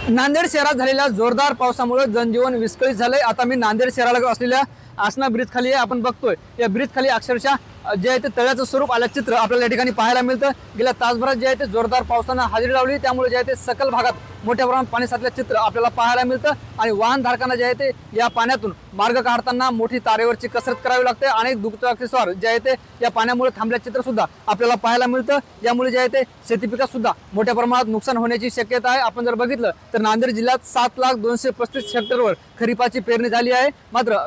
नांदेड शहरात झालेल्या जोरदार पावसामुळे जनजीवन विस्कळीत झालंय। आता मी नांदेड शहराला असलेल्या आसना ब्रिज खाली आहे। आपण बघतोय या ब्रिज खाली अक्षरशः जे आहे ते तळ्याचं स्वरूप आलं चित्र आपल्याला या ठिकाणी पाहायला मिळतं। गेल्या तासभरात जे आहे ते जोरदार पावसाने हजेरी लावली, त्यामुळे जे आहे ते सकल भागात मोठ्या प्रमाणात पाणी साचलं चित्र आपल्याला पाहायला मिळतं आणि वाहनधारकांना जे आहे ते या पाण्यातून मार्ग काढताना मोठी तारेवरची कसरत करावी लागते। अनेक दुचाकीस्वार जे आहे ते या पाण्यामुळे थांबल्या चित्र सुद्धा आपल्याला पाहायला मिळतं। यामुळे जे आहे ते शेती पिकात सुद्धा मोठ्या प्रमाणात नुकसान होण्याची शक्यता आहे। आपण जर बघितलं तर नांदेड जिल्ह्यात 7,235 हेक्टरवर खरीपाची पेरणी झाली आहे। मात्र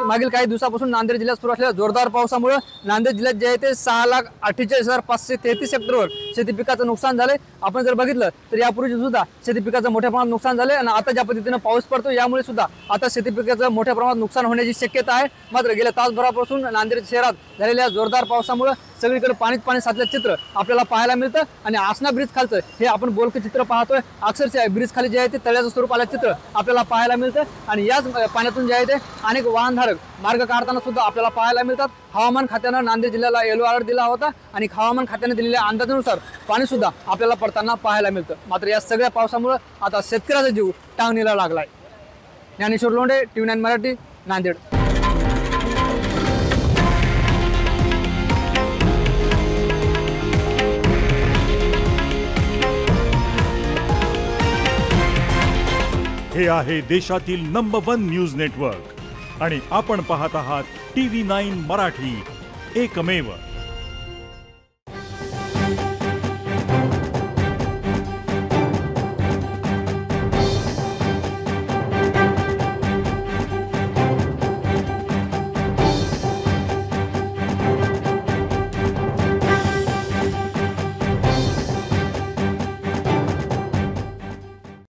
मागील काही दिवसापासून नांदेड जिल्ह्यात सुरू असलेल्या जोरदार पावसामुळे नांदेड जिल्ह्यात जे आहे ते 6,48,533 हेक्टरवर शेती पिकाचं नुकसान झाले। आपण जर बघितलं तर यापूर्वी सुद्धा शेती पिकाचं मोठ्या प्रमाणात नुकसान झाले आणि आता ज्या पद्धतीने पाऊस पडतो यामुळे सुद्धा आता शेती पिकाचं मोठ्या प्रमाणात नुकसान होण्याची शक्यता आहे। मात्र गेल्या तासभरापासून नांदेड शहरात झालेल्या जोरदार पावसामुळे सगळीकडे पाणी साचलं चित्र आपल्याला पाहायला मिळतं आणि आसना ब्रिज खालचं हे आपण बोलकं चित्र पाहतोय। अक्षरशः ब्रिज खाली जे आहे ते तळ्याचं स्वरूप आलं चित्र आपल्याला पाहायला मिळतं आणि याच पाण्यातून जे आहे ते अनेक वाहनधारक मार्ग काढताना सुद्धा आपल्याला पाहायला मिळतात। हवामान खात्यानं नांदेड जिल्ह्याला येलो अलर्ट दिला होता आणि हवामान खात्याने दिलेल्या अंदाजानुसार पाणी सुद्धा आपल्याला पडताना पाहायला मिळतं। मात्र या सगळ्या पावसामुळे आता शेतकऱ्याचा जीव टांगणीला लागलाय। ज्ञानेश्वर लोंढे, TV9 मराठी, नांदेड। हे आहे देशातील नंबर 1 न्यूज नेटवर्क आणि आपण पाहत आहात TV9 मराठी, एकमेव।